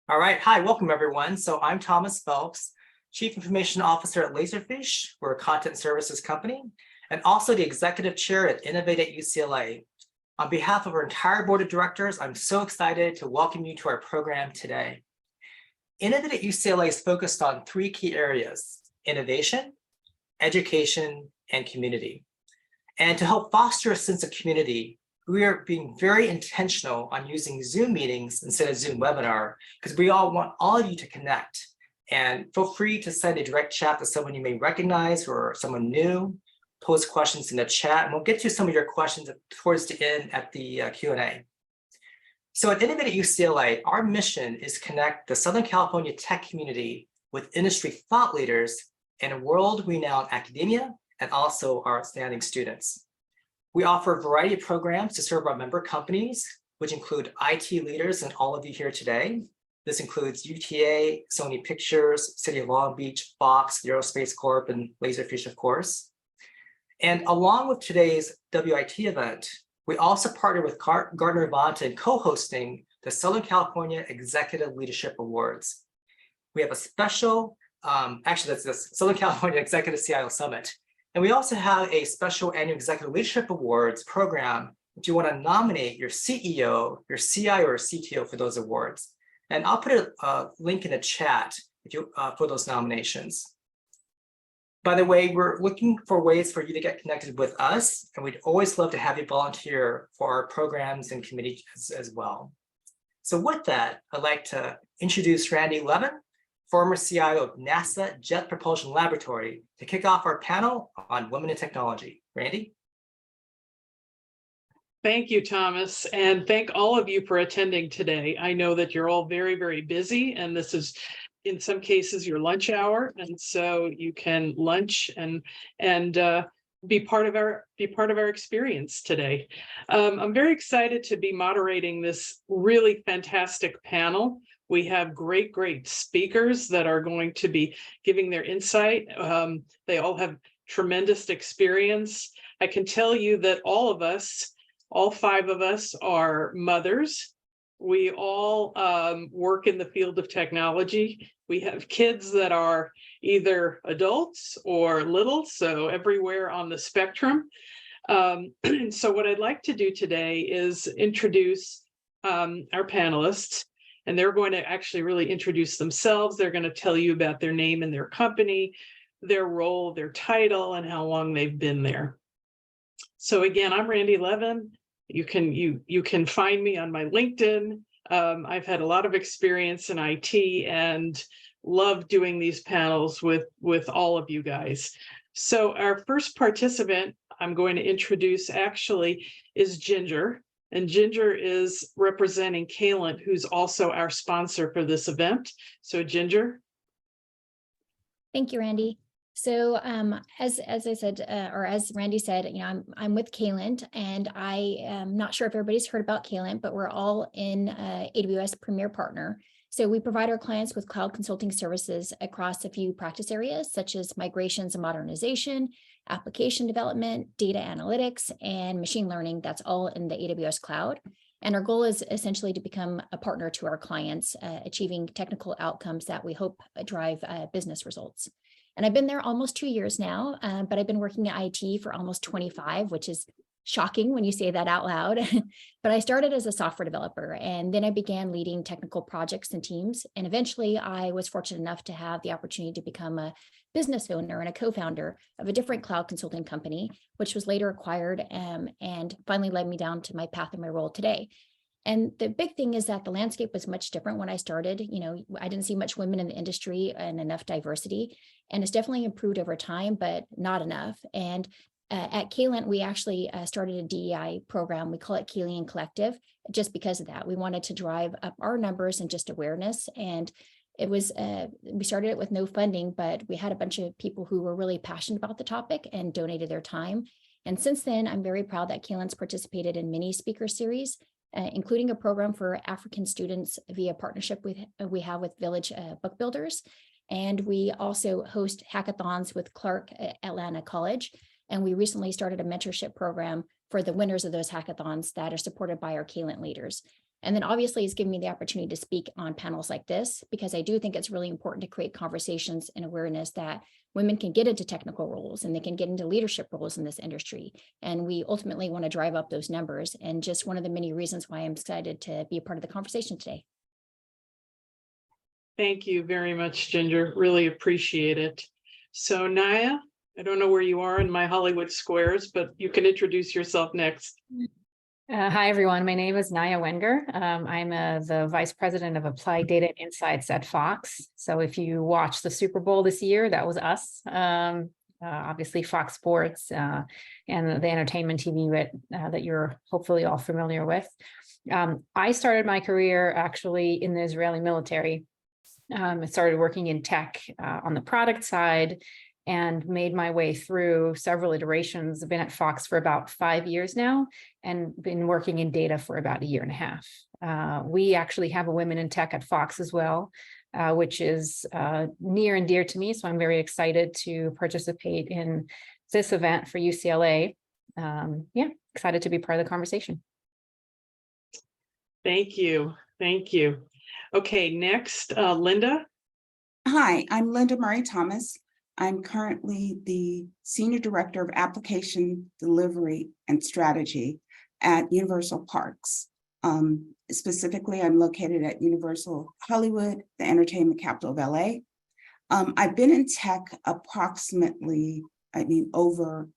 All right. Hi, welcome everyone. So I'm Thomas Phelps, Chief Information Officer at Laserfish. We're a content services company and also the Executive Chair at Innovate at UCLA. On behalf of our entire board of directors, I'm so excited to welcome you to our program today. Innovate at UCLA is focused on three key areas: innovation, education, and community. And to help foster a sense of community, we are being very intentional on using Zoom meetings instead of Zoom webinar, because we all want all of you to connect. And feel free to send a direct chat to someone you may recognize or someone new, post questions in the chat, and we'll get to some of your questions towards the end at the Q&A. So at Innovate at UCLA, our mission is to connect the Southern California tech community with industry thought leaders and world-renowned academia, and also our outstanding students. We offer a variety of programs to serve our member companies, which include IT leaders and all of you here today. This includes UTA, Sony Pictures, City of Long Beach, Fox, the Aerospace Corp, and Laserfish, of course. And along with today's WIT event, we also partner with Gardner Vanta in co-hosting the Southern California Executive Leadership Awards. We have a special, actually that's the Southern California Executive CIO Summit. And we also have a special annual Executive Leadership Awards program if you want to nominate your CEO, your CIO, or CTO for those awards. And I'll put a link in the chat if you, for those nominations. By the way, we're looking for ways for you to get connected with us, and we'd always love to have you volunteer for our programs and committees as well. So with that, I'd like to introduce Randy Levin, former CIO of NASA Jet Propulsion Laboratory, to kick off our panel on women in technology. Randy? Thank you, Thomas, and thank all of you for attending today. I know that you're all very, very busy, and this is, in some cases, your lunch hour, and so you can lunch and be part of our experience today. I'm very excited to be moderating this really fantastic panel. We have great speakers that are going to be giving their insight. They all have tremendous experience. I can tell you that all of us, all five of us, are mothers. We all work in the field of technology. We have kids that are either adults or little, so everywhere on the spectrum. So what I'd like to do today is introduce our panelists, and they're going to actually really introduce themselves. They're going to tell you about their name and their company, their role, their title, and how long they've been there. So again, I'm Randy Levin. You can find me on my LinkedIn. I've had a lot of experience in IT and love doing these panels with all of you guys. So our first participant I'm going to introduce actually is Ginger. And Ginger is representing Caylent, who's also our sponsor for this event. So Ginger. Thank you, Randy. So as I said, or as Randy said, I'm with Caylent, and I am not sure if everybody's heard about Caylent, but we're all in AWS Premier Partner. So we provide our clients with cloud consulting services across a few practice areas, such as migrations and modernization, application development, data analytics, and machine learning. That's all in the AWS cloud. And our goal is essentially to become a partner to our clients, achieving technical outcomes that we hope drive business results. And I've been there almost 2 years now, but I've been working at IT for almost 25, which is shocking when you say that out loud. But I started as a software developer, and then I began leading technical projects and teams. And eventually I was fortunate enough to have the opportunity to become a business owner and a co-founder of a different cloud consulting company, which was later acquired and finally led me down to my path and my role today. And the big thing is that the landscape was much different when I started. I didn't see much women in the industry and enough diversity, and it's definitely improved over time, but not enough. And at Caylent, we actually started a DEI program. We call it Caylent Collective, just because of that. We wanted to drive up our numbers and just awareness. And it was, we started it with no funding, but we had a bunch of people who were really passionate about the topic and donated their time. And since then, I'm very proud that Caylent's participated in many speaker series, including a program for African students via partnership we have with Village Book Builders. And we also host hackathons with Clark Atlanta College. And we recently started a mentorship program for the winners of those hackathons that are supported by our Caylent leaders. And then obviously it's given me the opportunity to speak on panels like this, because I do think it's really important to create conversations and awareness that women can get into technical roles and they can get into leadership roles in this industry. And we ultimately want to drive up those numbers. And just one of the many reasons why I'm excited to be a part of the conversation today. Thank you very much, Ginger. Really appreciate it. So Naya, I don't know where you are in my Hollywood squares, but you can introduce yourself next. Hi, everyone. My name is Naya Wenger. I'm the Vice President of Applied Data and Insights at Fox. So if you watched the Super Bowl this year, that was us. Obviously, Fox Sports and the entertainment TV that you're hopefully all familiar with. I started my career actually in the Israeli military. I started working in tech on the product side and made my way through several iterations. I've been at Fox for about 5 years now and been working in data for about 1.5 years. We actually have a Women in Tech at Fox as well, which is near and dear to me. So I'm very excited to participate in this event for UCLA. Yeah, excited to be part of the conversation. Thank you. Thank you. Okay, next, Linda. Hi, I'm Linda Murray Thomas. I'm currently the Senior Director of Application Delivery and Strategy at Universal Parks. Specifically, I'm located at Universal Hollywood, the entertainment capital of LA. I've been in tech approximately, over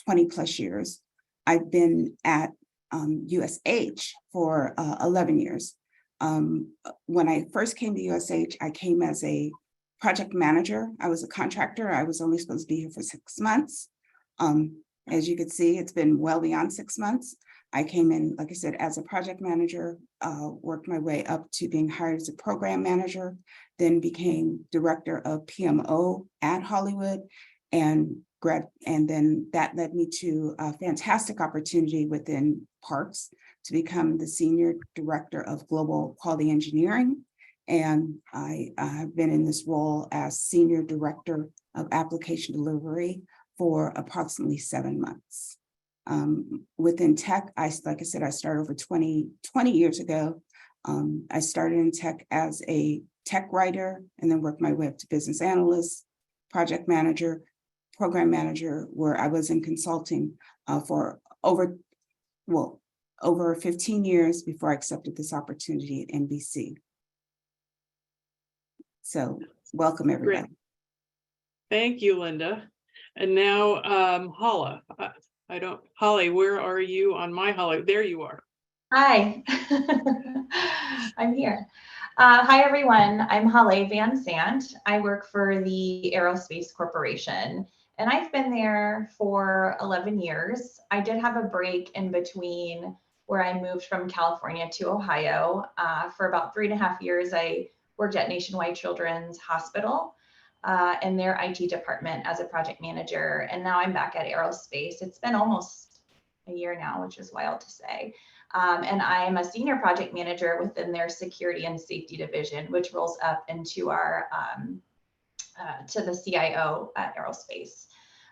20 plus years. I've been at USH for 11 years. When I first came to USH, I came as a project manager. I was a contractor. I was only supposed to be here for 6 months. As you can see, it's been well beyond 6 months. I came in, like I said, as a project manager, worked my way up to being hired as a program manager, then became director of PMO at Hollywood, and then that led me to a fantastic opportunity within Parks to become the senior director of global quality engineering. And I have been in this role as senior director of application delivery for approximately 7 months. Within tech, like I said, I started over 20 years ago. I started in tech as a tech writer and then worked my way up to business analyst, project manager, program manager, where I was in consulting for over 15 years before I accepted this opportunity at NBC. So welcome, everybody. Great. Thank you, Linda. And now Hala. Holly, where are you on my Holly? There you are. Hi, I'm here. Hi, everyone. I'm Holly Van Sant. I work for the Aerospace Corporation, and I've been there for 11 years. I did have a break in between where I moved from California to Ohio. For about 3.5 years, I worked at Nationwide Children's Hospital in their IT department as a project manager. And now I'm back at Aerospace. It's been almost a year now, which is wild to say. And I'm a senior project manager within their security and safety division, which rolls up into our to the CIO at Aerospace.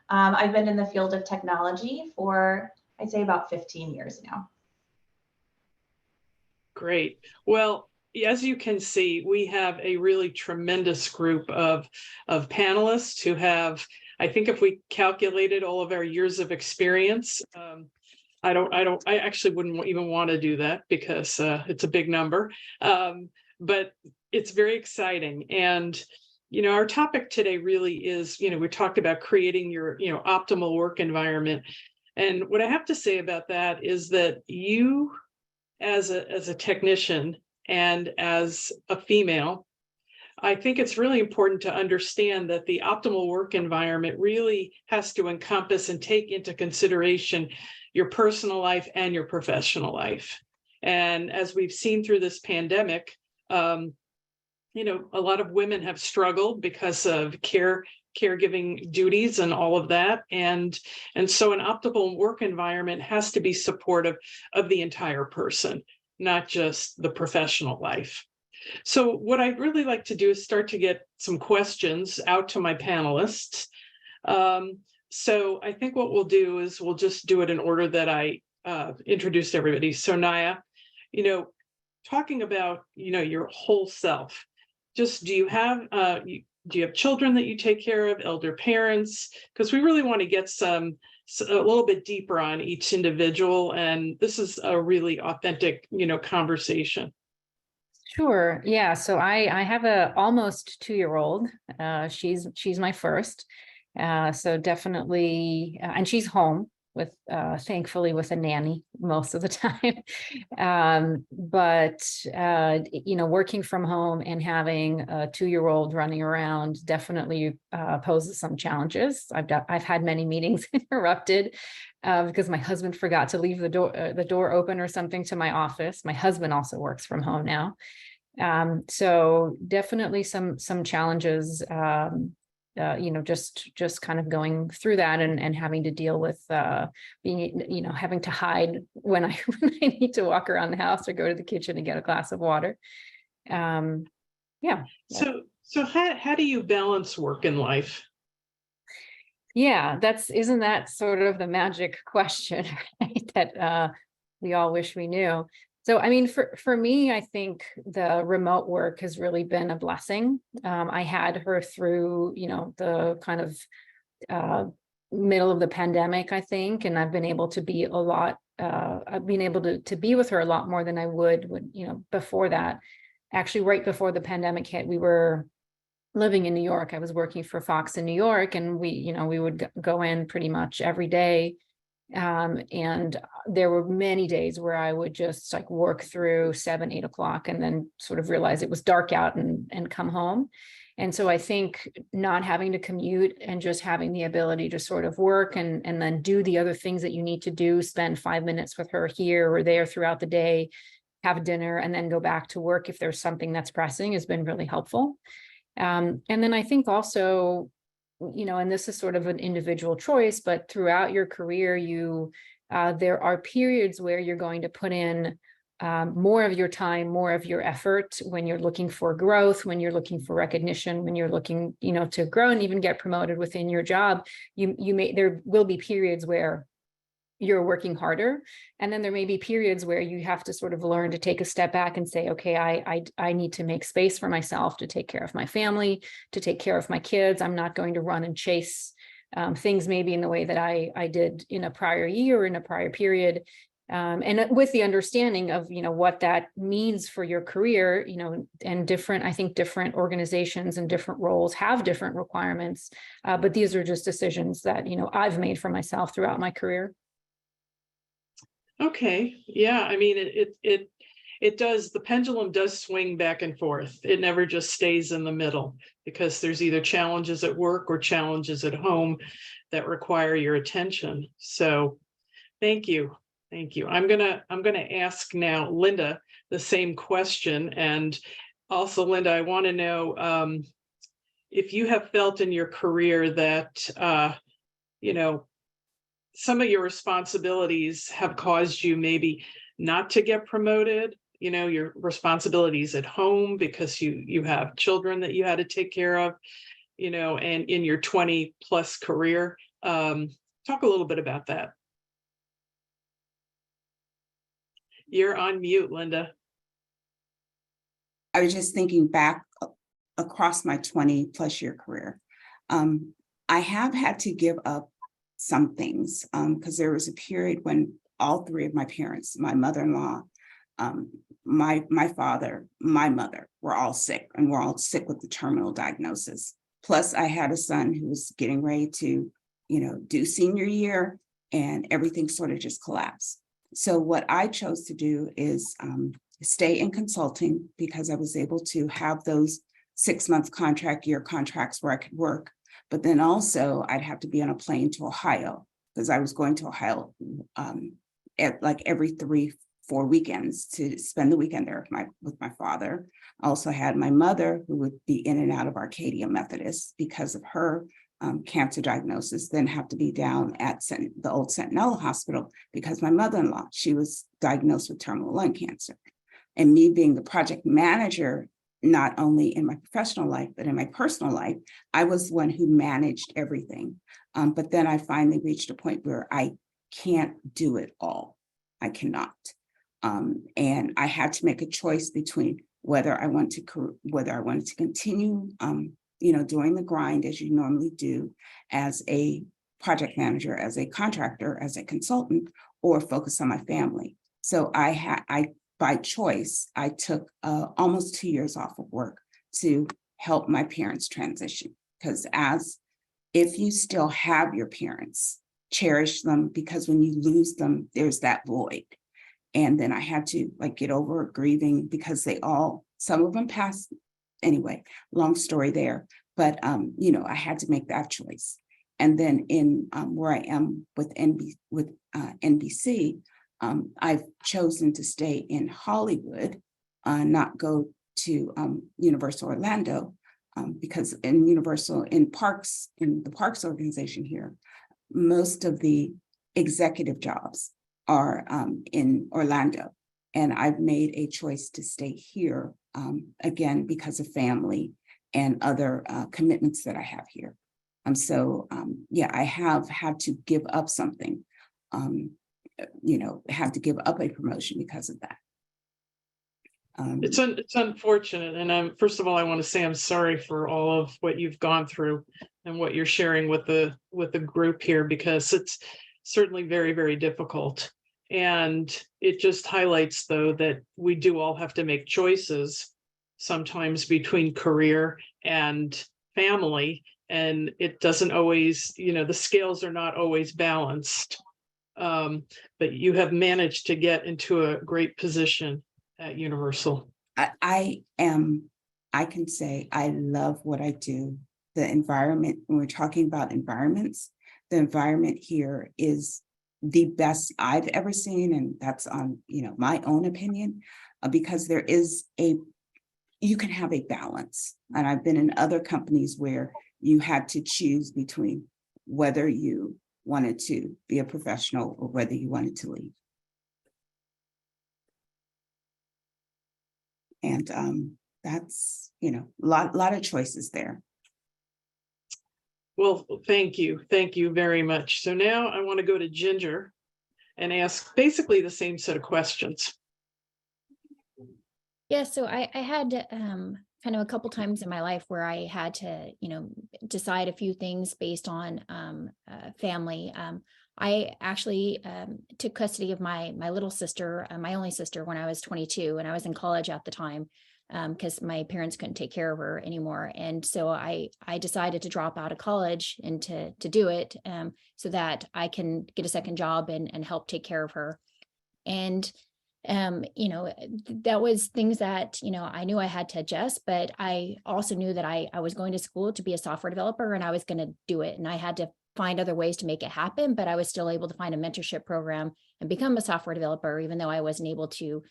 I've been in the field of technology for, I'd say, about 15 years now. Great. Well, as you can see, we have a really tremendous group of panelists who have, I think if we calculated all of our years of experience, I actually wouldn't even want to do that because it's a big number, but it's very exciting. And, our topic today really is, we talked about creating your, optimal work environment. And what I have to say about that is that you, as a technician and as a female, I think it's really important to understand that the optimal work environment really has to encompass and take into consideration your personal life and your professional life. And as we've seen through this pandemic, a lot of women have struggled because of caregiving duties and all of that. And so an optimal work environment has to be supportive of the entire person, not just the professional life. So what I'd really like to do is start to get some questions out to my panelists. So I think what we'll do is we'll just do it in order that I introduced everybody. So Naya, talking about, your whole self, just do you have children that you take care of, elder parents? Because we really want to get a little bit deeper on each individual, and this is a really authentic, conversation. Sure. Yeah. So I have a almost 2-year-old. She's my first. So definitely, and she's home with thankfully with a nanny most of the time. But working from home and having a 2-year-old running around definitely poses some challenges. I've had many meetings interrupted because my husband forgot to leave the door open or something to my office. My husband also works from home now. So definitely some challenges, just kind of going through that and having to deal with being, having to hide when I need to walk around the house or go to the kitchen and get a glass of water. Yeah. So how do you balance work and life? Yeah, isn't that sort of the magic question, right? That we all wish we knew. So, I mean, for me, I think the remote work has really been a blessing. I had her through, the kind of middle of the pandemic, I think, and I've been able to be I've been able to be with her a lot more than I would, before that. Actually, right before the pandemic hit, we were living in New York. I was working for Fox in New York, and we would go in pretty much every day. And there were many days where I would just like work through 7, 8 o'clock and then sort of realize it was dark out and come home. And so I think not having to commute and just having the ability to sort of work and then do the other things that you need to do, spend 5 minutes with her here or there throughout the day, have dinner, and then go back to work if there's something that's pressing, has been really helpful. And then I think also, and this is sort of an individual choice, but throughout your career, there are periods where you're going to put in more of your time, more of your effort when you're looking for growth, when you're looking for recognition, when you're looking, to grow and even get promoted within your job. There will be periods where you're working harder. And then there may be periods where you have to sort of learn to take a step back and say, okay, I need to make space for myself to take care of my family, to take care of my kids. I'm not going to run and chase things maybe in the way that I did in a prior year or in a prior period. And with the understanding of, what that means for your career, and I think different organizations and different roles have different requirements. But these are just decisions that, I've made for myself throughout my career. Okay. Yeah. I mean, it does, the pendulum does swing back and forth. It never just stays in the middle because there's either challenges at work or challenges at home that require your attention. So thank you. Thank you. I'm gonna ask now Linda the same question. And also, Linda, I want to know if you have felt in your career that some of your responsibilities have caused you maybe not to get promoted, your responsibilities at home because you have children that you had to take care of, and in your 20 plus career. Talk a little bit about that. You're on mute, Linda. I was just thinking back across my 20 plus year career. I have had to give up some things because there was a period when all three of my parents, my mother-in-law, my father, my mother, were all sick, and we're all sick with the terminal diagnosis. Plus I had a son who was getting ready to, do senior year, and everything sort of just collapsed. So what I chose to do is stay in consulting because I was able to have those 6-month year contracts where I could work. But then also I'd have to be on a plane to Ohio because I was going to Ohio like every 3-4 weekends to spend the weekend there with my father. I also had my mother who would be in and out of Arcadia Methodist because of her cancer diagnosis, then have to be down at the old Sentinella Hospital because my mother-in-law, she was diagnosed with terminal lung cancer. And me being the project manager, not only in my professional life, but in my personal life, I was the one who managed everything. But then I finally reached a point where I can't do it all. I cannot. And I had to make a choice between whether I wanted to continue, doing the grind as you normally do as a project manager, as a contractor, as a consultant, or focus on my family. So by choice, I took almost 2 years off of work to help my parents transition. Because if you still have your parents, cherish them, because when you lose them, there's that void. And then I had to get over grieving because some of them passed anyway, long story there. But, I had to make that choice. And then in where I am with NBC, I've chosen to stay in Hollywood, not go to Universal Orlando, because in the Parks organization here, most of the executive jobs are in Orlando. And I've made a choice to stay here, again, because of family and other commitments that I have here. I have had to give up something, have to give up a promotion because of that. It's unfortunate. And first of all, I want to say I'm sorry for all of what you've gone through and what you're sharing with the group here, because it's certainly very, very difficult. And it just highlights, though, that we do all have to make choices sometimes between career and family. And it doesn't always, the scales are not always balanced. But you have managed to get into a great position at Universal. I can say I love what I do. The environment, when we're talking about environments, the environment here is the best I've ever seen. And that's on, my own opinion, because you can have a balance. And I've been in other companies where you had to choose between whether you wanted to be a professional or whether you wanted to leave. And that's, a lot of choices there. Well, thank you. Thank you very much. So now I want to go to Ginger and ask basically the same set of questions. Yeah, so I had kind of a couple times in my life where I had to, decide a few things based on family. I actually took custody of my little sister, my only sister, when I was 22, and I was in college at the time because my parents couldn't take care of her anymore. And so I decided to drop out of college and to do it so that I can get a second job and help take care of her. And that was things that, I knew I had to adjust, but I also knew that I was going to school to be a software developer and I was going to do it. And I had to find other ways to make it happen, but I was still able to find a mentorship program and become a software developer, even though I wasn't able to,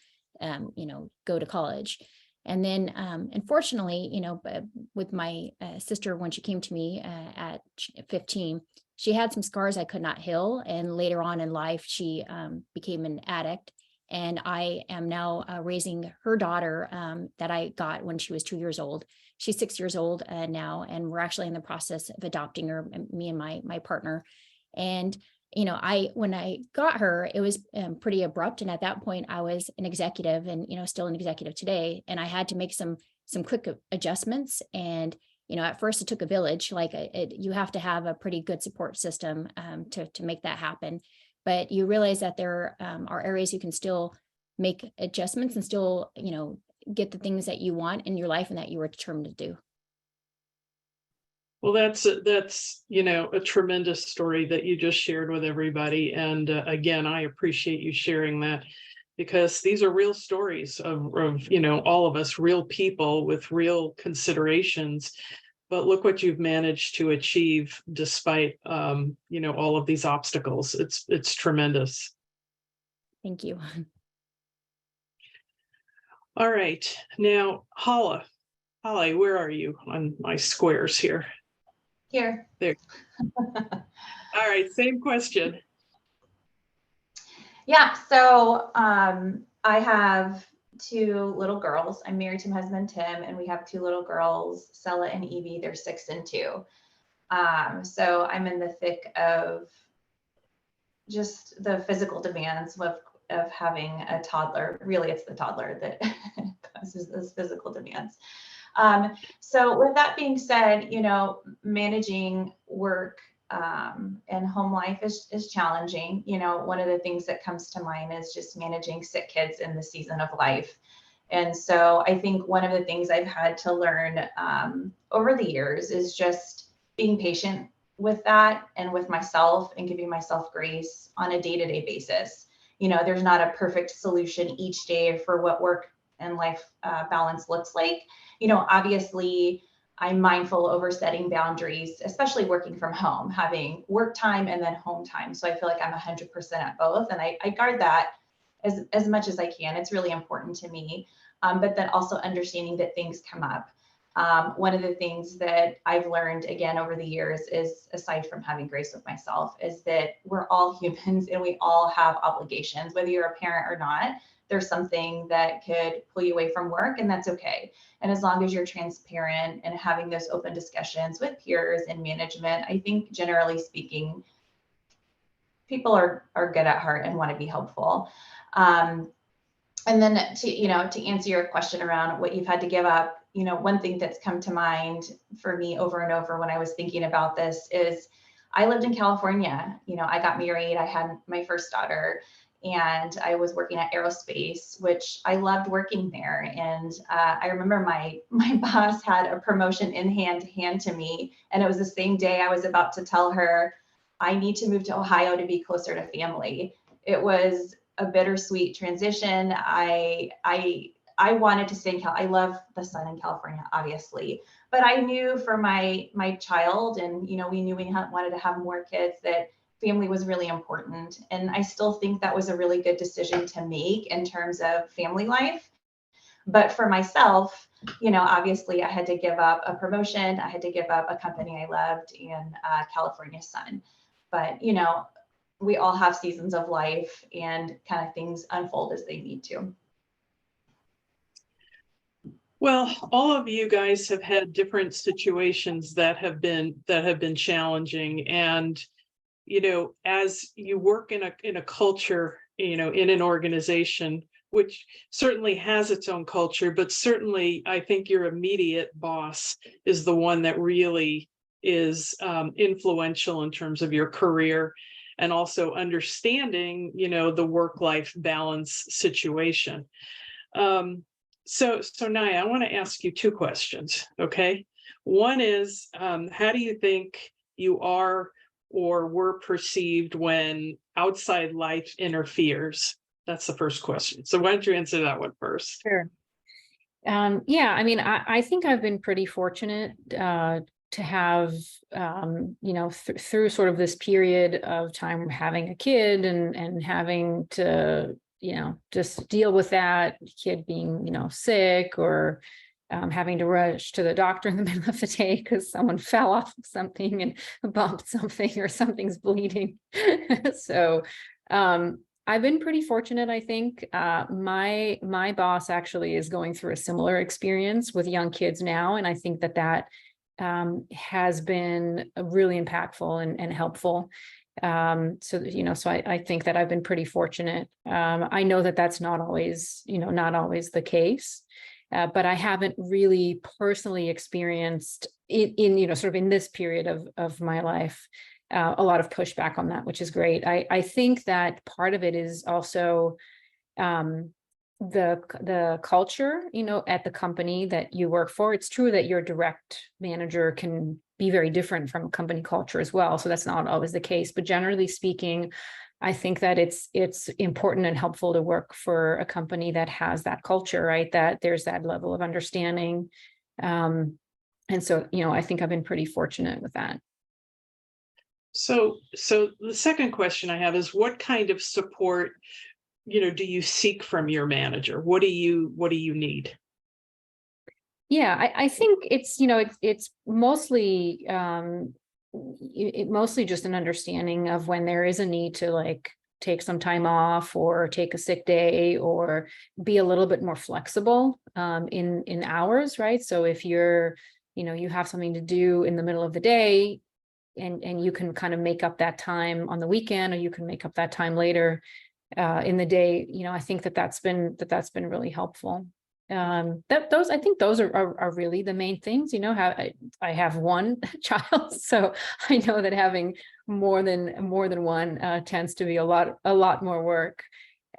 go to college. And then, unfortunately, with my sister, when she came to me at 15, she had some scars I could not heal. And later on in life, she became an addict. And I am now raising her daughter that I got when she was 2 years old. She's 6 years old now, and we're actually in the process of adopting her, me and my partner. And, when I got her, it was pretty abrupt. And at that point, I was an executive and, still an executive today. And I had to make some quick adjustments. And, at first it took a village, you have to have a pretty good support system to make that happen. But you realize that there are areas you can still make adjustments and still, get the things that you want in your life and that you were determined to do. Well, that's a tremendous story that you just shared with everybody. And again, I appreciate you sharing that, because these are real stories of all of us, real people with real considerations. But look what you've managed to achieve despite, all of these obstacles. It's tremendous. Thank you. All right. Now, Hala, where are you on my squares here? Here. There. All right. Same question. Yeah. So I have 2 little girls. I'm married to my husband, Tim, and we have 2 little girls, Sella and Evie. They're 6 and 2. So I'm in the thick of just the physical demands of having a toddler. Really, it's the toddler that causes those physical demands. So with that being said, you know, managing work and home life is challenging. You know, one of the things that comes to mind is just managing sick kids in the season of life. And so I think one of the things I've had to learn over the years is just being patient with that and with myself and giving myself grace on a day-to-day basis. You know, there's not a perfect solution each day for what work and life balance looks like. You know, obviously I'm mindful over setting boundaries, especially working from home, having work time and then home time. So I feel like I'm 100% at both. And I guard that as much as I can. It's really important to me. But then also understanding that things come up. One of the things that I've learned again over the years is, aside from having grace with myself, is that we're all humans and we all have obligations, whether you're a parent or not. There's something that could pull you away from work, and that's okay. And as long as you're transparent and having those open discussions with peers and management, I think generally speaking, people are good at heart and want to be helpful. And then to answer your question around what you've had to give up, you know, one thing that's come to mind for me over and over when I was thinking about this is I lived in California. You know, I got married, I had my first daughter, and I was working at aerospace, which I loved working there. And I remember my boss had a promotion in hand to me, and it was the same day I was about to tell her I need to move to Ohio to be closer to family. It was a bittersweet transition. I wanted to stay in I love the sun in California, obviously, but I knew for my child, and you know, we knew we wanted to have more kids, that family was really important. And I still think that was a really good decision to make in terms of family life. But for myself, you know, obviously I had to give up a promotion, I had to give up a company I loved, and California sun. But you know, we all have seasons of life and kind of things unfold as they need to. Well, all of you guys have had different situations that have been challenging. And, you know, as you work in a culture, you know, in an organization, which certainly has its own culture, but certainly I think your immediate boss is the one that really is influential in terms of your career, and also understanding, you know, the work-life balance situation. So Naya, I want to ask you two questions, okay? One is, how do you think you are or were perceived when outside life interferes? That's the first question. So why don't you answer that one first? Sure. Yeah, I mean, I think I've been pretty fortunate to have, you know, through sort of this period of time having a kid and having to, you know, just deal with that kid being, you know, sick, or having to rush to the doctor in the middle of the day because someone fell off of something and bumped something or something's bleeding. So I've been pretty fortunate, I think. My boss actually is going through a similar experience with young kids now, and I think that has been really impactful and helpful. So, you know, so I think that I've been pretty fortunate. I know that that's not always, you know, not always the case, but I haven't really personally experienced in, you know, sort of in this period of my life, a lot of pushback on that, which is great. I think that part of it is also the culture, you know, at the company that you work for. It's true that your direct manager can be very different from a company culture as well. So that's not always the case, but generally speaking, I think that it's important and helpful to work for a company that has that culture, right? That there's that level of understanding. And so, you know, I think I've been pretty fortunate with that. So the second question I have is, what kind of support, you know, do you seek from your manager? What do you need? Yeah, I think it's, you know, it's mostly mostly just an understanding of when there is a need to like take some time off or take a sick day or be a little bit more flexible in hours, right? So if you're, you know, you have something to do in the middle of the day and you can kind of make up that time on the weekend, or you can make up that time later, in the day, I think that's been really helpful. I think those are really the main things. How I have one child, so I know that having more than one tends to be a lot more work.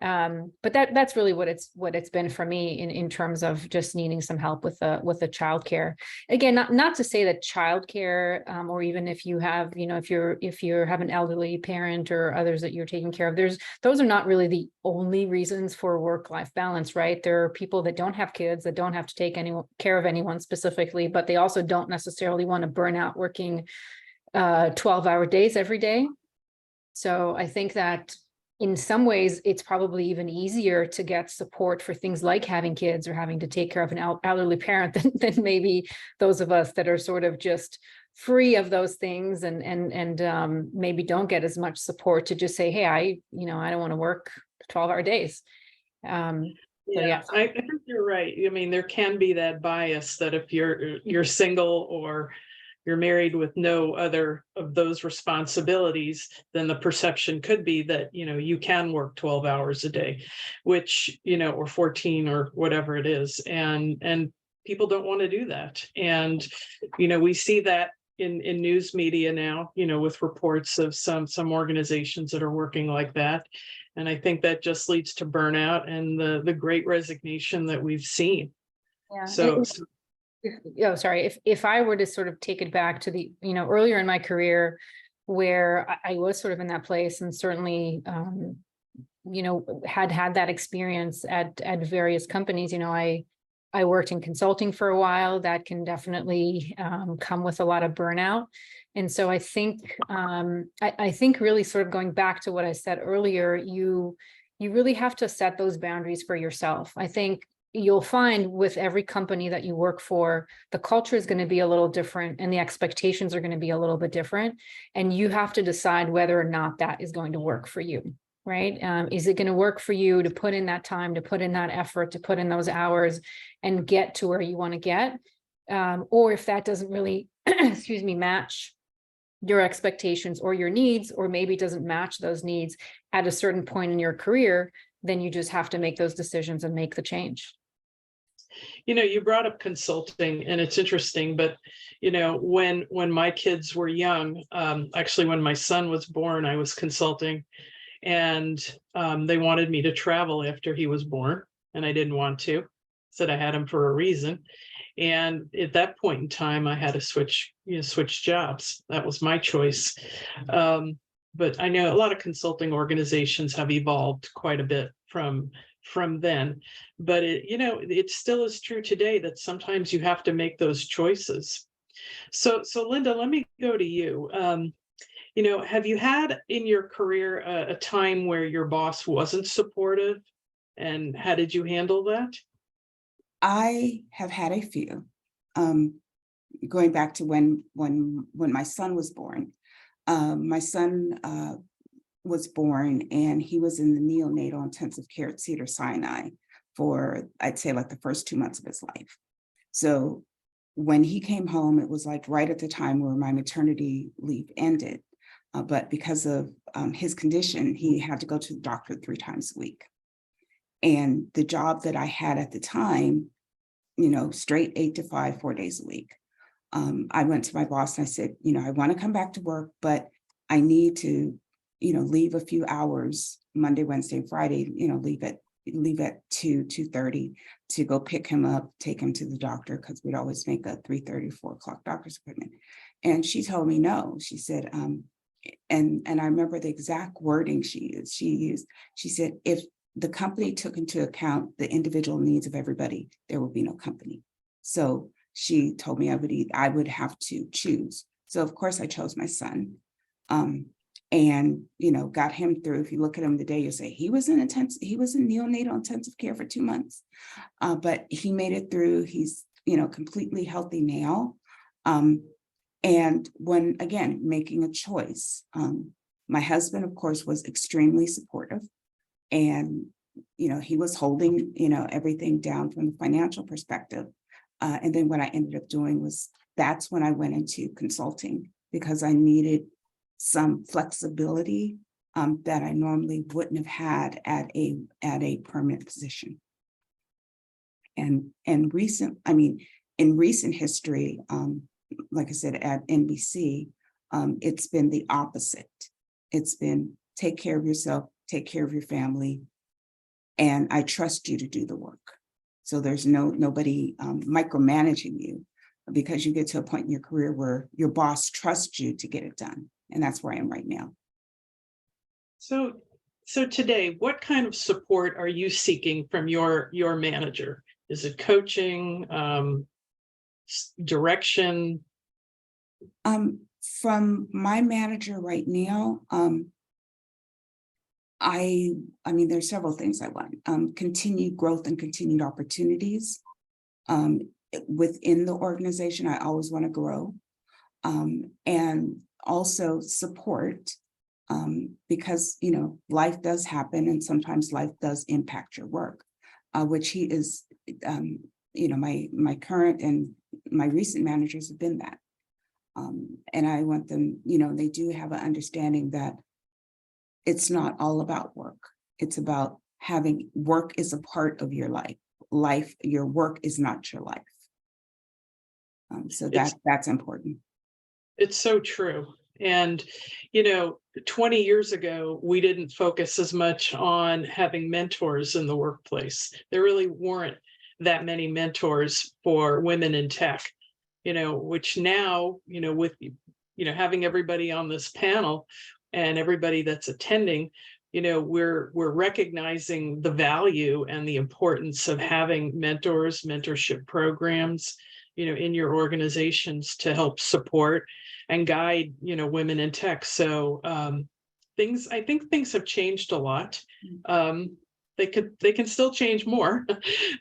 But that's really what it's been for me in terms of just needing some help with the childcare. Again, not to say that childcare, or even if you have, if you have an elderly parent or others that you're taking care of, those are not really the only reasons for work-life balance, right? There are people that don't have kids, that don't have to take care of anyone specifically, but they also don't necessarily want to burn out working 12-hour days every day. So I think that in some ways, it's probably even easier to get support for things like having kids or having to take care of an elderly parent than maybe those of us that are sort of just free of those things and maybe don't get as much support to just say, hey, I don't want to work 12-hour days. Yeah, I think you're right. I mean, there can be that bias that if you're single or you're married with no other of those responsibilities, then the perception could be that, you can work 12 hours a day, which, or 14 or whatever it is. And people don't want to do that. And, we see that in news media now, with reports of some organizations that are working like that. And I think that just leads to burnout and the great resignation that we've seen. Yeah. So Sorry, if I were to sort of take it back to the, earlier in my career where I was sort of in that place and certainly, had that experience at various companies, I worked in consulting for a while. That can definitely come with a lot of burnout. And so I think, I think really sort of going back to what I said earlier, you really have to set those boundaries for yourself. I think you'll find with every company that you work for, the culture is going to be a little different and the expectations are going to be a little bit different. And you have to decide whether or not that is going to work for you, right? Is it going to work for you to put in that time, to put in that effort, to put in those hours and get to where you want to get? Or if that doesn't really, match your expectations or your needs, or maybe doesn't match those needs at a certain point in your career, then you just have to make those decisions and make the change. You brought up consulting and it's interesting, but, when my kids were young, actually, when my son was born, I was consulting and they wanted me to travel after he was born and I didn't want to. Said I had him for a reason. And at that point in time, I had to switch jobs. That was my choice. But I know a lot of consulting organizations have evolved quite a bit from then, but it still is true today that sometimes you have to make those choices. So Linda, let me go to you. Have you had in your career a time where your boss wasn't supportive, and how did you handle that? I have had a few. Going back to when my son was born. My son was born and he was in the neonatal intensive care at Cedars-Sinai for, I'd say, like the first 2 months of his life. So when he came home, it was like right at the time where my maternity leave ended. But because of his condition, he had to go to the doctor 3 times a week. And the job that I had at the time, straight 8 to 5, 4 days a week. I went to my boss and I said, I want to come back to work, but I need to, leave a few hours Monday, Wednesday, and Friday, leave at 2:30 to go pick him up, take him to the doctor, because we'd always make a 3:30, 4 o'clock doctor's appointment. And she told me no. She said, and I remember the exact wording she used. She said, if the company took into account the individual needs of everybody, there would be no company. So she told me I would have to choose. So of course I chose my son, and got him through. If you look at him today, you'll say he was in neonatal intensive care for 2 months, but he made it through. He's completely healthy now. And when again making a choice, my husband of course was extremely supportive. And, he was holding, everything down from the financial perspective. And then what I ended up doing was that's when I went into consulting because I needed some flexibility that I normally wouldn't have had at a permanent position. And in recent history, like I said, at NBC, it's been the opposite. It's been take care of yourself, take care of your family, and I trust you to do the work. So there's nobody micromanaging you, because you get to a point in your career where your boss trusts you to get it done. And that's where I am right now. So today, what kind of support are you seeking from your manager? Is it coaching, direction? From my manager right now, I mean, there's several things I want. Continued growth and continued opportunities. Within the organization, I always want to grow. And also support, because, you know, life does happen and sometimes life does impact your work, which he is, you know, my current and my recent managers have been that. And I want them, you know, they do have an understanding that it's not all about work. It's about having work is a part of your life. Your work is not your life. So that's important. It's so true. And, you know, 20 years ago, we didn't focus as much on having mentors in the workplace. There really weren't that many mentors for women in tech, you know, which now, you know, with, you know, having everybody on this panel and everybody that's attending, you know, we're recognizing the value and the importance of having mentors, mentorship programs, you know, in your organizations to help support and guide, you know, women in tech. So I think things have changed a lot. They can still change more,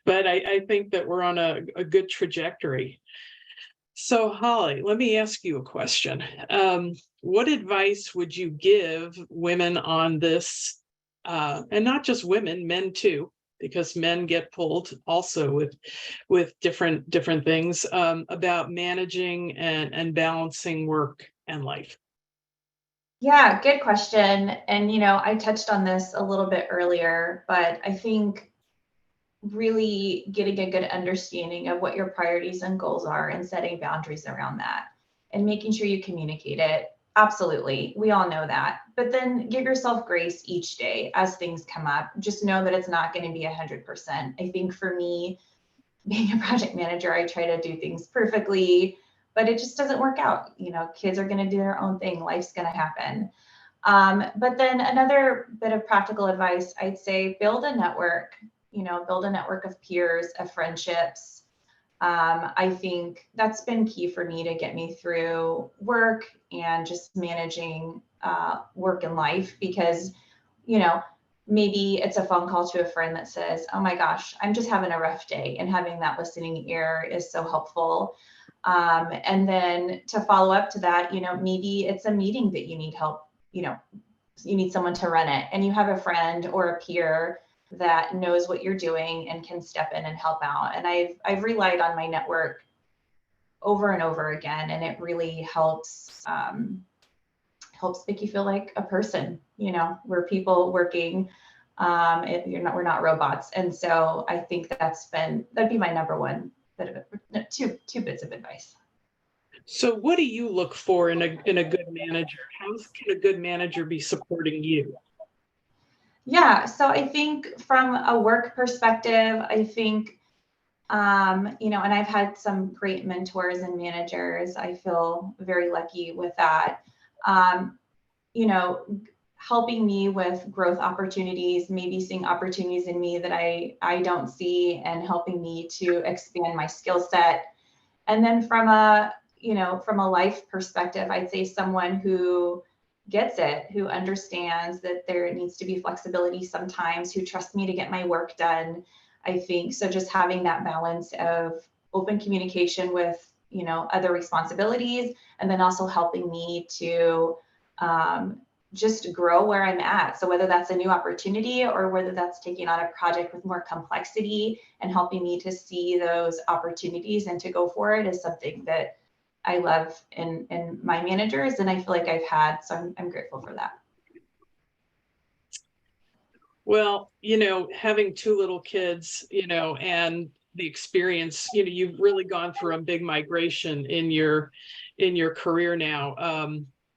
but I think that we're on a good trajectory. So Holly, let me ask you a question. What advice would you give women on this, and not just women, men too, because men get pulled also with different things, about managing and balancing work and life? Yeah, good question. And, you know, I touched on this a little bit earlier, but I think really getting a good understanding of what your priorities and goals are and setting boundaries around that and making sure you communicate it. Absolutely. We all know that. But then give yourself grace each day as things come up. Just know that it's not going to be 100%. I think for me, being a project manager, I try to do things perfectly, but it just doesn't work out. You know, kids are going to do their own thing. Life's going to happen. But then another bit of practical advice, I'd say build a network, you know, build a network of peers, of friendships. I think that's been key for me to get me through work and just managing work and life, because, you know, maybe it's a phone call to a friend that says, oh my gosh, I'm just having a rough day, and having that listening ear is so helpful. And then to follow up to that, you know, maybe it's a meeting that you need help, you know, you need someone to run it, and you have a friend or a peer that knows what you're doing and can step in and help out. And I've relied on my network over and over again, and it really helps make you feel like a person. You know, we're people working. We're not robots. And so I think that'd be my number one bit of two bits of advice. So what do you look for in a good manager? How can a good manager be supporting you? Yeah, so I think from a work perspective, I think, you know, and I've had some great mentors and managers. I feel very lucky with that. You know, helping me with growth opportunities, maybe seeing opportunities in me that I don't see, and helping me to expand my skill set. And then from a life perspective, I'd say someone who gets it, who understands that there needs to be flexibility sometimes, who trusts me to get my work done. I think so, just having that balance of open communication with, you know, other responsibilities, and then also helping me to just grow where I'm at. So whether that's a new opportunity or whether that's taking on a project with more complexity, and helping me to see those opportunities and to go for it, is something that I love in my managers, and I feel like I've had. So I'm grateful for that. Well, having two little kids, and the experience, you've really gone through a big migration in your career now.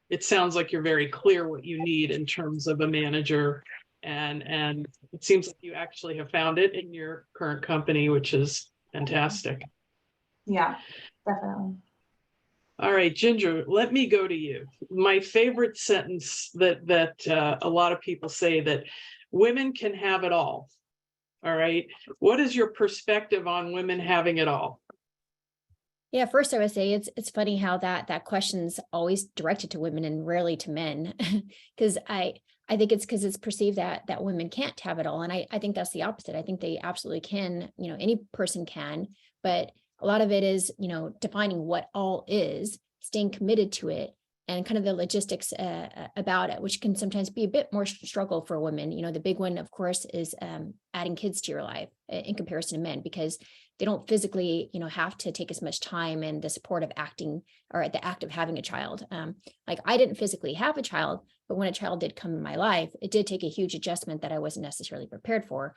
It sounds like you're very clear what you need in terms of a manager, and it seems like you actually have found it in your current company, which is fantastic. Yeah, definitely. All right, Ginger, let me go to you. My favorite sentence that a lot of people say, that women can have it all. All right. What is your perspective on women having it all? Yeah, first I would say it's funny how that question's always directed to women and rarely to men, because I think it's because it's perceived that women can't have it all, and I think that's the opposite. I think they absolutely can. Any person can, but a lot of it is defining what all is, staying committed to it, and kind of the logistics about it, which can sometimes be a bit more struggle for women. The big one, of course, is adding kids to your life in comparison to men, because they don't physically, have to take as much time and the support of acting or the act of having a child. Like I didn't physically have a child, but when a child did come in my life, it did take a huge adjustment that I wasn't necessarily prepared for.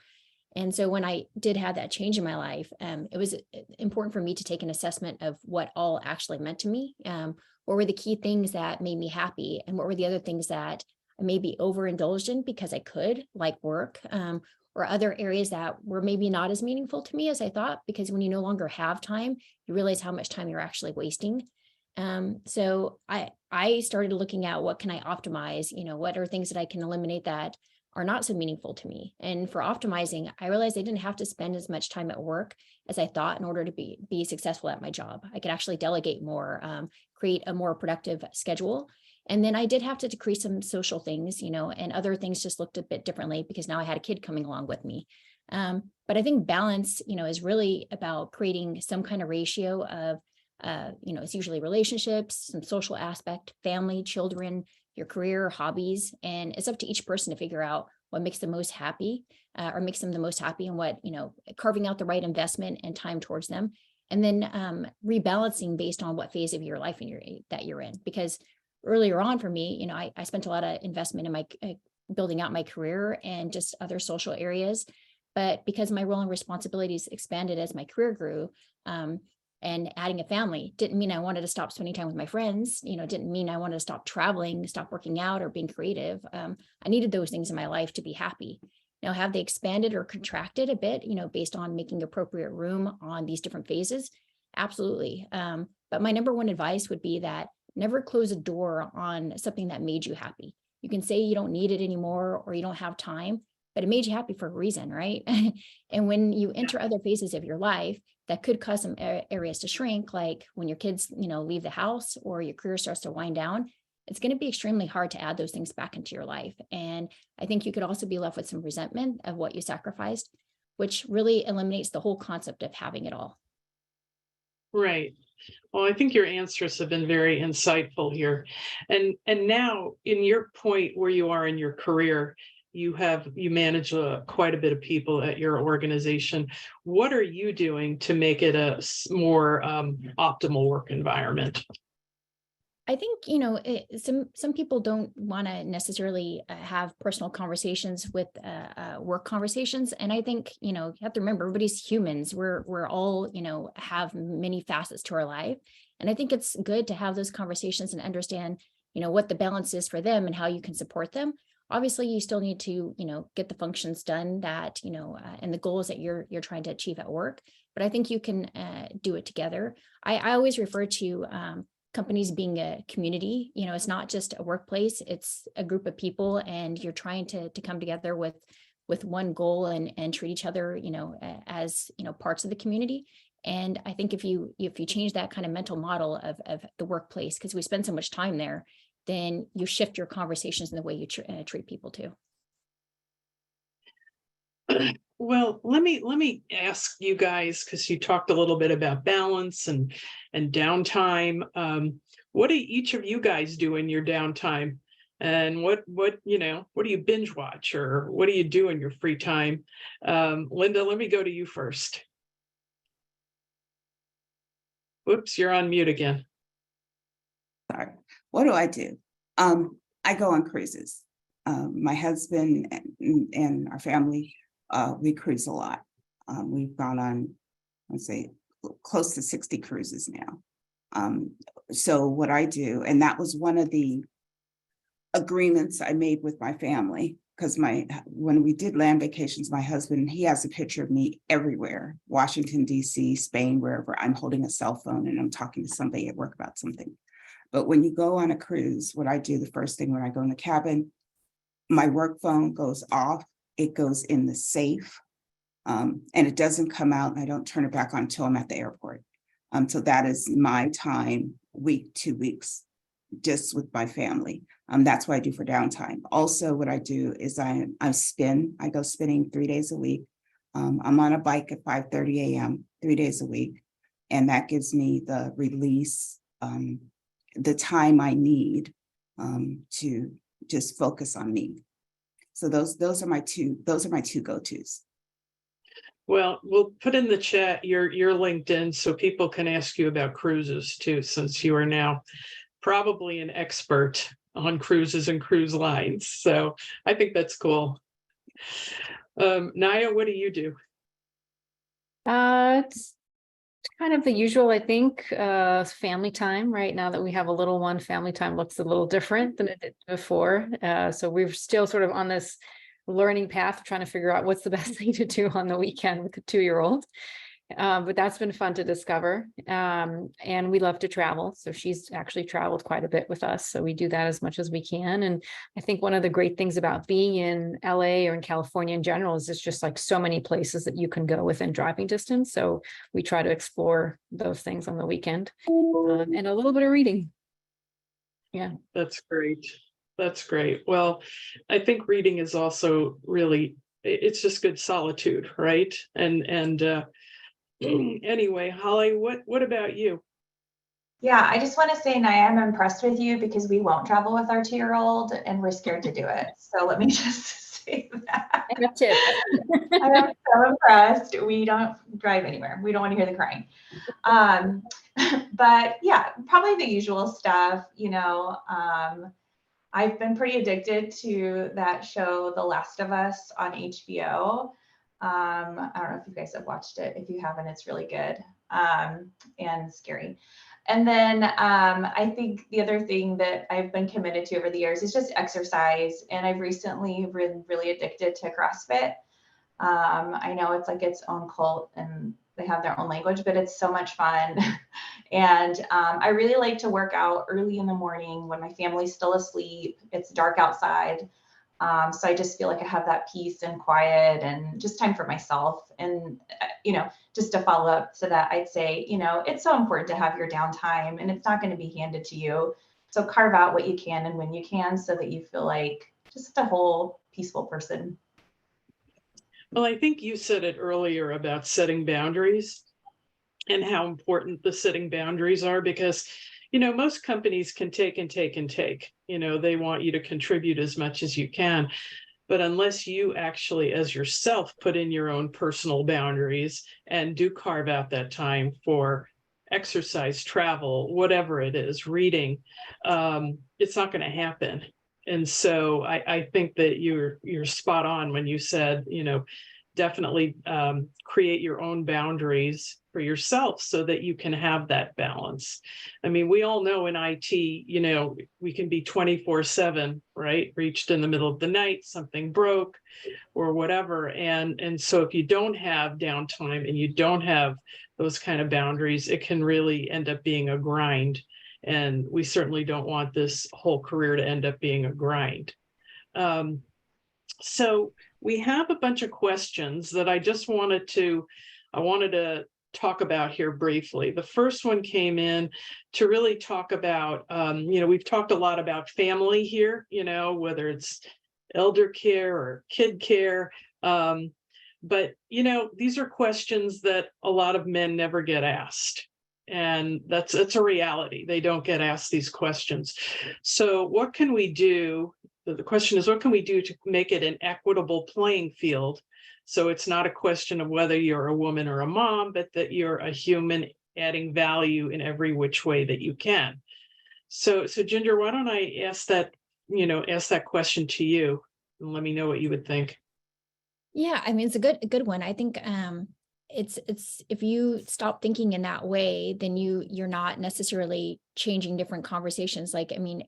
And so when I did have that change in my life, it was important for me to take an assessment of what all actually meant to me. What were the key things that made me happy? And what were the other things that I maybe overindulged in because I could, like work, or other areas that were maybe not as meaningful to me as I thought, because when you no longer have time, you realize how much time you're actually wasting. So I started looking at what can I optimize, what are things that I can eliminate that are not so meaningful to me. And for optimizing, I realized I didn't have to spend as much time at work as I thought in order to be successful at my job. I could actually delegate more, create a more productive schedule. And then I did have to decrease some social things, and other things just looked a bit differently because now I had a kid coming along with me. But I think balance, is really about creating some kind of ratio of, it's usually relationships, some social aspect, family, children, your career, hobbies, and it's up to each person to figure out what makes them most happy, or makes them the most happy, and what, carving out the right investment and time towards them. And then rebalancing based on what phase of your life that you're in. Because earlier on for me, I spent a lot of investment in my building out my career and just other social areas. But because my role and responsibilities expanded as my career grew, and adding a family didn't mean I wanted to stop spending time with my friends, didn't mean I wanted to stop traveling, stop working out, or being creative. I needed those things in my life to be happy. Now, have they expanded or contracted a bit, based on making appropriate room on these different phases? Absolutely. But my number one advice would be that never close a door on something that made you happy. You can say you don't need it anymore or you don't have time, but it made you happy for a reason, right? And when you enter other phases of your life, that could cause some areas to shrink, like when your kids, leave the house or your career starts to wind down, it's going to be extremely hard to add those things back into your life. And I think you could also be left with some resentment of what you sacrificed, which really eliminates the whole concept of having it all. Right. Well, I think your answers have been very insightful here. And now in your point where you are in your career, you manage quite a bit of people at your organization. What are you doing to make it a more optimal work environment? I think, some people don't want to necessarily have personal conversations with work conversations. And I think, you have to remember, everybody's humans. We're all, have many facets to our life. And I think it's good to have those conversations and understand, what the balance is for them and how you can support them. Obviously, you still need to, get the functions done that, and the goals that you're trying to achieve at work. But I think you can do it together. I always refer to companies being a community. It's not just a workplace, it's a group of people, and you're trying to come together with one goal and treat each other, as, parts of the community. And I think if you change that kind of mental model of the workplace, because we spend so much time there, then you shift your conversations in the way you treat people too. Well, let me ask you guys, because you talked a little bit about balance and downtime. What do each of you guys do in your downtime? And what do you binge watch, or what do you do in your free time? Linda, let me go to you first. Whoops, you're on mute again. Sorry. What do? I go on cruises. My husband and our family, we cruise a lot. We've gone on, let's say, close to 60 cruises now. So what I do, and that was one of the agreements I made with my family, because when we did land vacations, my husband, he has a picture of me everywhere, Washington, DC, Spain, wherever I'm holding a cell phone and I'm talking to somebody at work about something. But when you go on a cruise, what I do, the first thing when I go in the cabin, my work phone goes off, it goes in the safe, and it doesn't come out, and I don't turn it back on until I'm at the airport. So that is my time, week, 2 weeks, just with my family. That's what I do for downtime. Also, what I do is I go spinning 3 days a week. I'm on a bike at 5:30 a.m. 3 days a week. And that gives me the release, the time I need to just focus on me. So those are my two go-tos. Well, we'll put in the chat your LinkedIn so people can ask you about cruises too, since you are now probably an expert on cruises and cruise lines. So I think that's cool. Naya, what do you do? It's kind of the usual, I think, family time. Right now that we have a little one, family time looks a little different than it did before. So we're still sort of on this learning path, trying to figure out what's the best thing to do on the weekend with a 2-year-old. But that's been fun to discover. And we love to travel. So she's actually traveled quite a bit with us. So we do that as much as we can. And I think one of the great things about being in LA or in California in general is it's just like so many places that you can go within driving distance. So we try to explore those things on the weekend, and a little bit of reading. Yeah. That's great. That's great. Well, I think reading is also really, it's just good solitude, right? And anyway, Holly, what about you? Yeah, I just want to say, Naya, I'm impressed with you because we won't travel with our 2-year-old and we're scared to do it. So let me just say that. And a tip. I am so impressed. We don't drive anywhere. We don't want to hear the crying. But yeah, probably the usual stuff, I've been pretty addicted to that show, The Last of Us on HBO. I don't know if you guys have watched it. If you haven't, it's really good and scary. And then I think the other thing that I've been committed to over the years is just exercise. And I've recently been really addicted to CrossFit. I know it's like its own cult and they have their own language, but it's so much fun. And I really like to work out early in the morning when my family's still asleep. It's dark outside. So I just feel like I have that peace and quiet and just time for myself. And, just to follow up to that, I'd say, it's so important to have your downtime and it's not going to be handed to you. So carve out what you can and when you can so that you feel like just a whole peaceful person. Well, I think you said it earlier about setting boundaries and how important the setting boundaries are because, most companies can take and take and take, they want you to contribute as much as you can. But unless you actually, as yourself, put in your own personal boundaries and do carve out that time for exercise, travel, whatever it is, reading, it's not going to happen. And so I think that you're spot on when you said, definitely create your own boundaries for yourself so that you can have that balance. I mean, we all know in IT, we can be 24/7, right? Reached in the middle of the night, something broke or whatever. And so if you don't have downtime and you don't have those kind of boundaries, it can really end up being a grind. And we certainly don't want this whole career to end up being a grind. So we have a bunch of questions that I wanted to talk about here briefly. The first one came in to really talk about, we've talked a lot about family here, whether it's elder care or kid care. But, these are questions that a lot of men never get asked. And that's a reality. They don't get asked these questions. So what can we do? The question is, what can we do to make it an equitable playing field? So it's not a question of whether you're a woman or a mom, but that you're a human adding value in every which way that you can. So Ginger, why don't I ask that ask that question to you and let me know what you would think. Yeah, I mean, it's a good one. I think it's if you stop thinking in that way, then you're not necessarily changing different conversations. Like, I mean,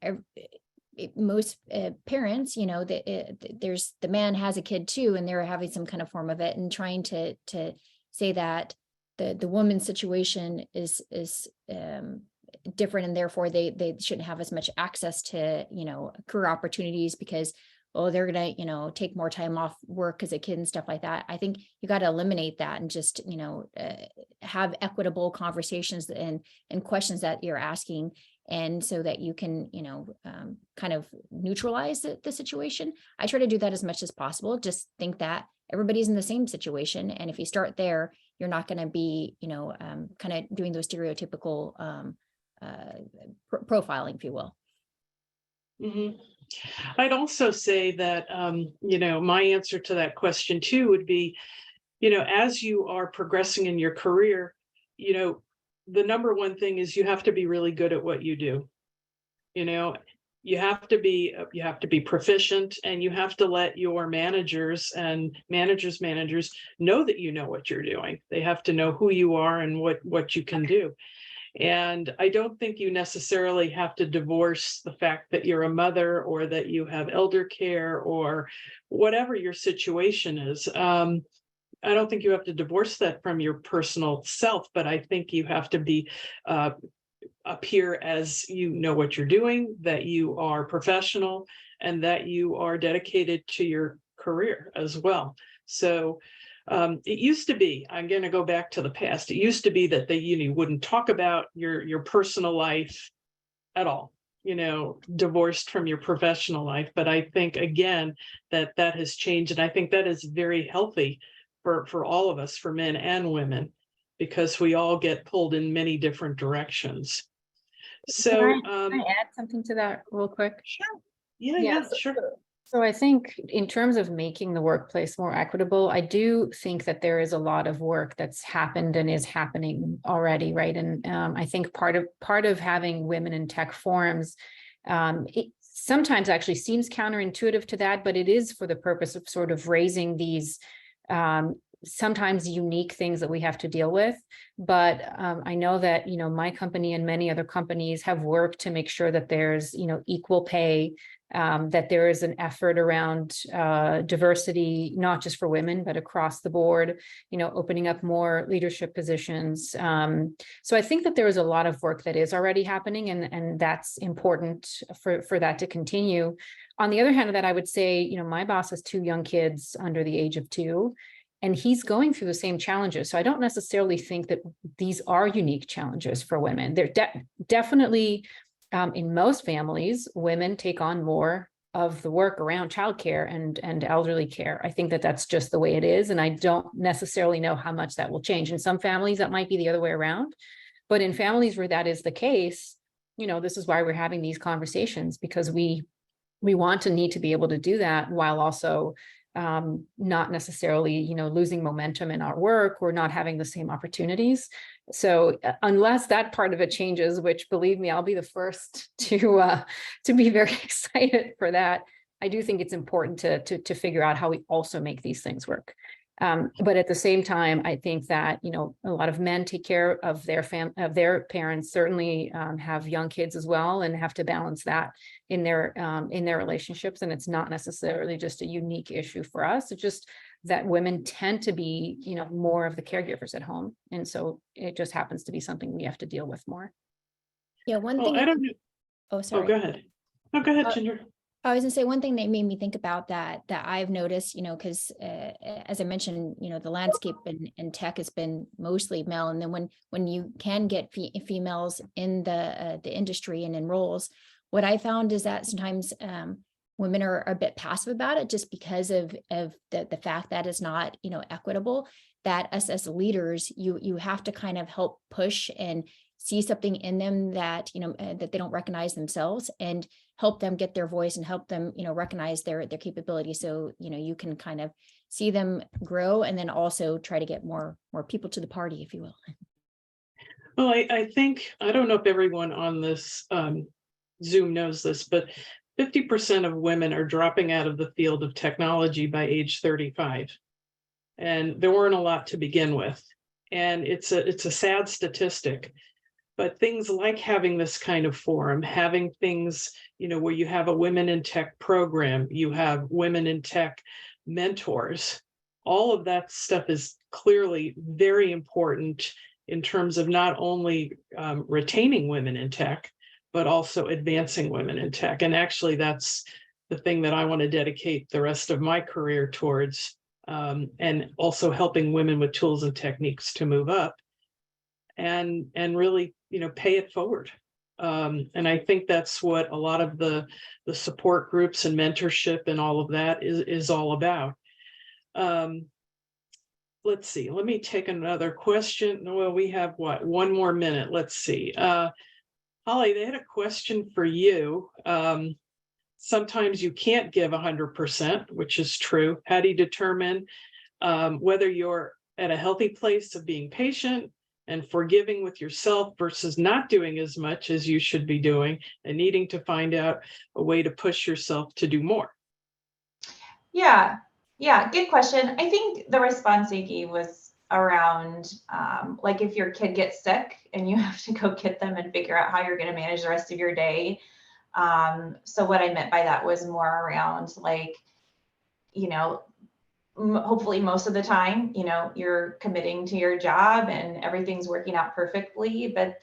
most parents, there's the man has a kid too, and they're having some kind of form of it, and trying to say that the woman's situation is different, and therefore they shouldn't have as much access to career opportunities because they're gonna take more time off work as a kid and stuff like that. I think you got to eliminate that and just have equitable conversations and questions that you're asking, and so that you can kind of neutralize the situation. I try to do that as much as possible. Just think that everybody's in the same situation, and if you start there, you're not going to be kind of doing those stereotypical profiling, if you will. Mm-hmm. I'd also say that, my answer to that question too would be, as you are progressing in your career, the number one thing is you have to be really good at what you do. You have to be proficient, and you have to let your managers and managers know that you know what you're doing. They have to know who you are and what you can do. And I don't think you necessarily have to divorce the fact that you're a mother or that you have elder care or whatever your situation is. I don't think you have to divorce that from your personal self, but I think you have to be appear as you know what you're doing, that you are professional, and that you are dedicated to your career as well. So it used to be, I'm going to go back to the past. It used to be that you wouldn't talk about your personal life at all, divorced from your professional life. But I think, again, that has changed. And I think that is very healthy for all of us, for men and women, because we all get pulled in many different directions. So Can I add something to that real quick? Sure. Yeah, sure. So I think in terms of making the workplace more equitable, I do think that there is a lot of work that's happened and is happening already, right? And I think part of having women in tech forums, it sometimes actually seems counterintuitive to that, but it is for the purpose of sort of raising these sometimes unique things that we have to deal with. But I know that, my company and many other companies have worked to make sure that there's, equal pay, that there is an effort around diversity, not just for women, but across the board, opening up more leadership positions. So I think that there is a lot of work that is already happening, and that's important for that to continue. On the other hand of that, I would say, my boss has 2 young kids under the age of 2. And he's going through the same challenges. So I don't necessarily think that these are unique challenges for women. They're definitely, in most families, women take on more of the work around childcare and elderly care. I think that that's just the way it is. And I don't necessarily know how much that will change. In some families, that might be the other way around. But in families where that is the case, this is why we're having these conversations, because we want to need to be able to do that while also not necessarily, losing momentum in our work or not having the same opportunities. So unless that part of it changes, which, believe me, I'll be the first to be very excited for that, I do think it's important to figure out how we also make these things work. But at the same time, I think that, a lot of men take care of their parents, certainly have young kids as well, and have to balance that in their relationships. And it's not necessarily just a unique issue for us. It's just that women tend to be, more of the caregivers at home. And so it just happens to be something we have to deal with more. Yeah, one thing. I don't know. Oh, sorry. Oh, go ahead. No, go ahead, Ginger. I was gonna say one thing that made me think about that I've noticed, because as I mentioned, the landscape in tech has been mostly male, and then when you can get females in the industry and in roles, what I found is that sometimes women are a bit passive about it, just because of the fact that it's not equitable. That us as leaders, you have to kind of help push and see something in them that that they don't recognize themselves, and help them get their voice and help them recognize their capability, so you can kind of see them grow, and then also try to get more people to the party, if you will. Well, I think, I don't know if everyone on this Zoom knows this, but 50% of women are dropping out of the field of technology by age 35. And there weren't a lot to begin with. And it's a sad statistic. But things like having this kind of forum, having things, where you have a women in tech program, you have women in tech mentors, all of that stuff is clearly very important in terms of not only retaining women in tech, but also advancing women in tech. And actually, that's the thing that I want to dedicate the rest of my career towards, and also helping women with tools and techniques to move up and really, pay it forward. And I think that's what a lot of the support groups and mentorship and all of that is all about. Let's see, let me take another question. Well, we have one more minute. Let's see. Holly, they had a question for you. Sometimes you can't give 100%, which is true. How do you determine whether you're at a healthy place of being patient and forgiving with yourself versus not doing as much as you should be doing and needing to find out a way to push yourself to do more? Yeah, good question. I think the response I gave was around like if your kid gets sick and you have to go get them and figure out how you're going to manage the rest of your day. So what I meant by that was more around like, hopefully most of the time, you're committing to your job and everything's working out perfectly, but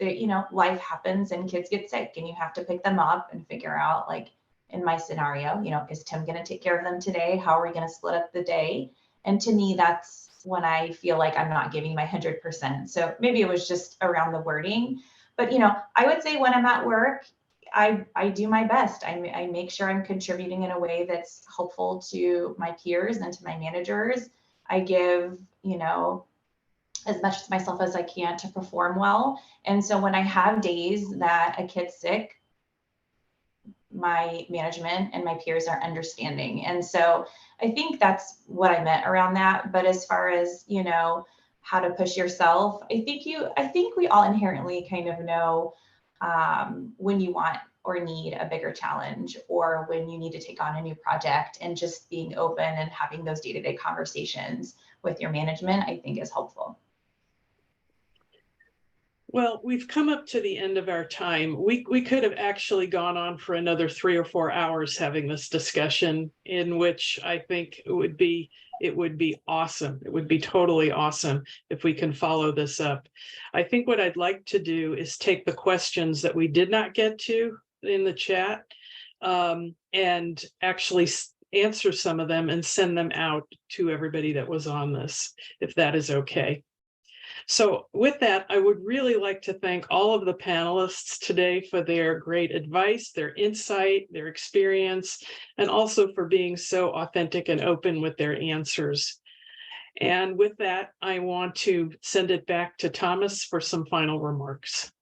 life happens and kids get sick and you have to pick them up and figure out, like in my scenario, is Tim going to take care of them today? How are we going to split up the day? And to me, that's when I feel like I'm not giving my 100%. So maybe it was just around the wording, but I would say when I'm at work, I do my best. I make sure I'm contributing in a way that's helpful to my peers and to my managers. I give, as much of myself as I can to perform well. And so when I have days that a kid's sick, my management and my peers are understanding. And so I think that's what I meant around that. But as far as, how to push yourself, I think we all inherently kind of know when you want or need a bigger challenge or when you need to take on a new project, and just being open and having those day-to-day conversations with your management, I think is helpful. Well, we've come up to the end of our time. We could have actually gone on for another 3 or 4 hours having this discussion, in which I think it would be awesome. It would be totally awesome if we can follow this up. I think what I'd like to do is take the questions that we did not get to in the chat and actually answer some of them and send them out to everybody that was on this, if that is okay. So with that, I would really like to thank all of the panelists today for their great advice, their insight, their experience, and also for being so authentic and open with their answers. And with that, I want to send it back to Thomas for some final remarks.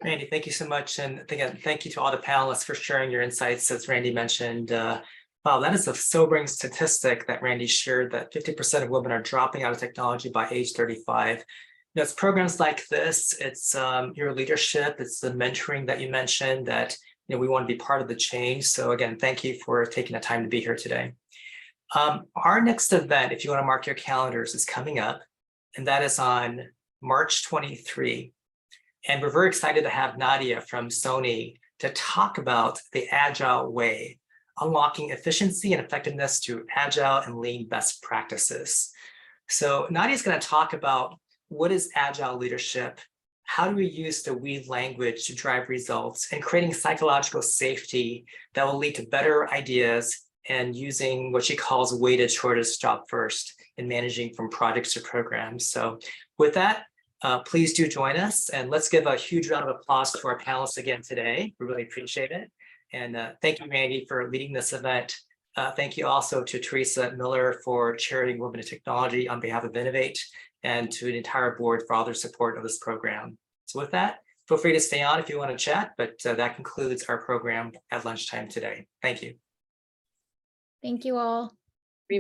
Randy, thank you so much. And again, thank you to all the panelists for sharing your insights. As Randy mentioned, wow, that is a sobering statistic that Randy shared, that 50% of women are dropping out of technology by age 35. It's programs like this, it's your leadership, it's the mentoring that you mentioned that we want to be part of the change. So again, thank you for taking the time to be here today. Our next event, if you want to mark your calendars, is coming up, and that is on March 23. And we're very excited to have Naya from Sony to talk about the Agile way, unlocking efficiency and effectiveness through Agile and Lean best practices. So Naya is going to talk about what is Agile leadership, how do we use the we language to drive results, and creating psychological safety that will lead to better ideas, and using what she calls weighted shortest stop first in managing from projects to programs. So with that, please do join us, and let's give a huge round of applause to our panelists again today. We really appreciate it. And thank you, Randy, for leading this event. Thank you also to Teresa Miller for chairing Women in Technology on behalf of Innovate, and to the entire board for all their support of this program. So with that, feel free to stay on if you want to chat, but that concludes our program at lunchtime today. Thank you. Thank you all.